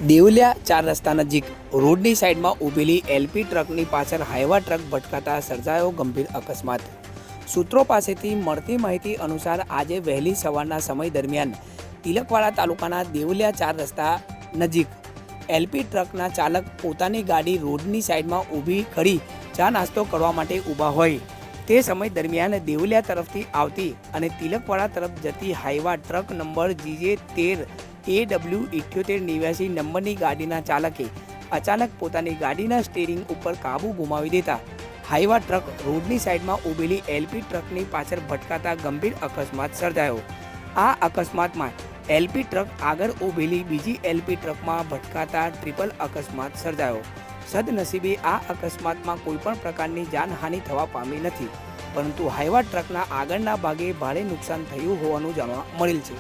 દેવલિયા 4 રસ્તા નજીક રોડની સાઈડમાં ઊભેલી એલપી ટ્રકની પાછળ હાઈવા ટ્રક ભટકાતા સર્જાયો ગંભીર અકસ્માત। સૂત્રો પાસેથી મળતી માહિતી અનુસાર આજે વહેલી સવારના સમય દરમિયાન તિલકવાડા તાલુકાના દેવલિયા 4 રસ્તા નજીક એલપી ટ્રકના ચાલક પોતાની ગાડી રોડની સાઈડમાં ઊભી કરી ચા નાસ્તો કરવા માટે ઊભા હોય તે સમય દરમિયાન દેવલિયા તરફથી આવતી અને તિલકવાડા તરફ જતી હાઈવા ટ્રક નંબર GJ13AW7889 નંબરની ગાડીના ચાલકે અચાનક પોતાની ગાડીના સ્ટીરિંગ ઉપર કાબુ ગુમાવી દેતા હાઈવા ટ્રક રોડની સાઈડમાં ઊભેલી એલપી ટ્રકની પાછળ ભટકાતા ગંભીર અકસ્માત સર્જાયો। આ અકસ્માતમાં એલપી ટ્રક આગળ ઊભેલી બીજી એલપી ટ્રકમાં ભટકાતા ટ્રિપલ અકસ્માત સર્જાયો। સદનસીબે આ અકસ્માતમાં કોઈપણ પ્રકારની જાનહાનિ થવા પામી નથી, પરંતુ હાઈવા ટ્રકના આગળના ભાગે ભારે નુકસાન થયું હોવાનું જાણવા મળેલ છે।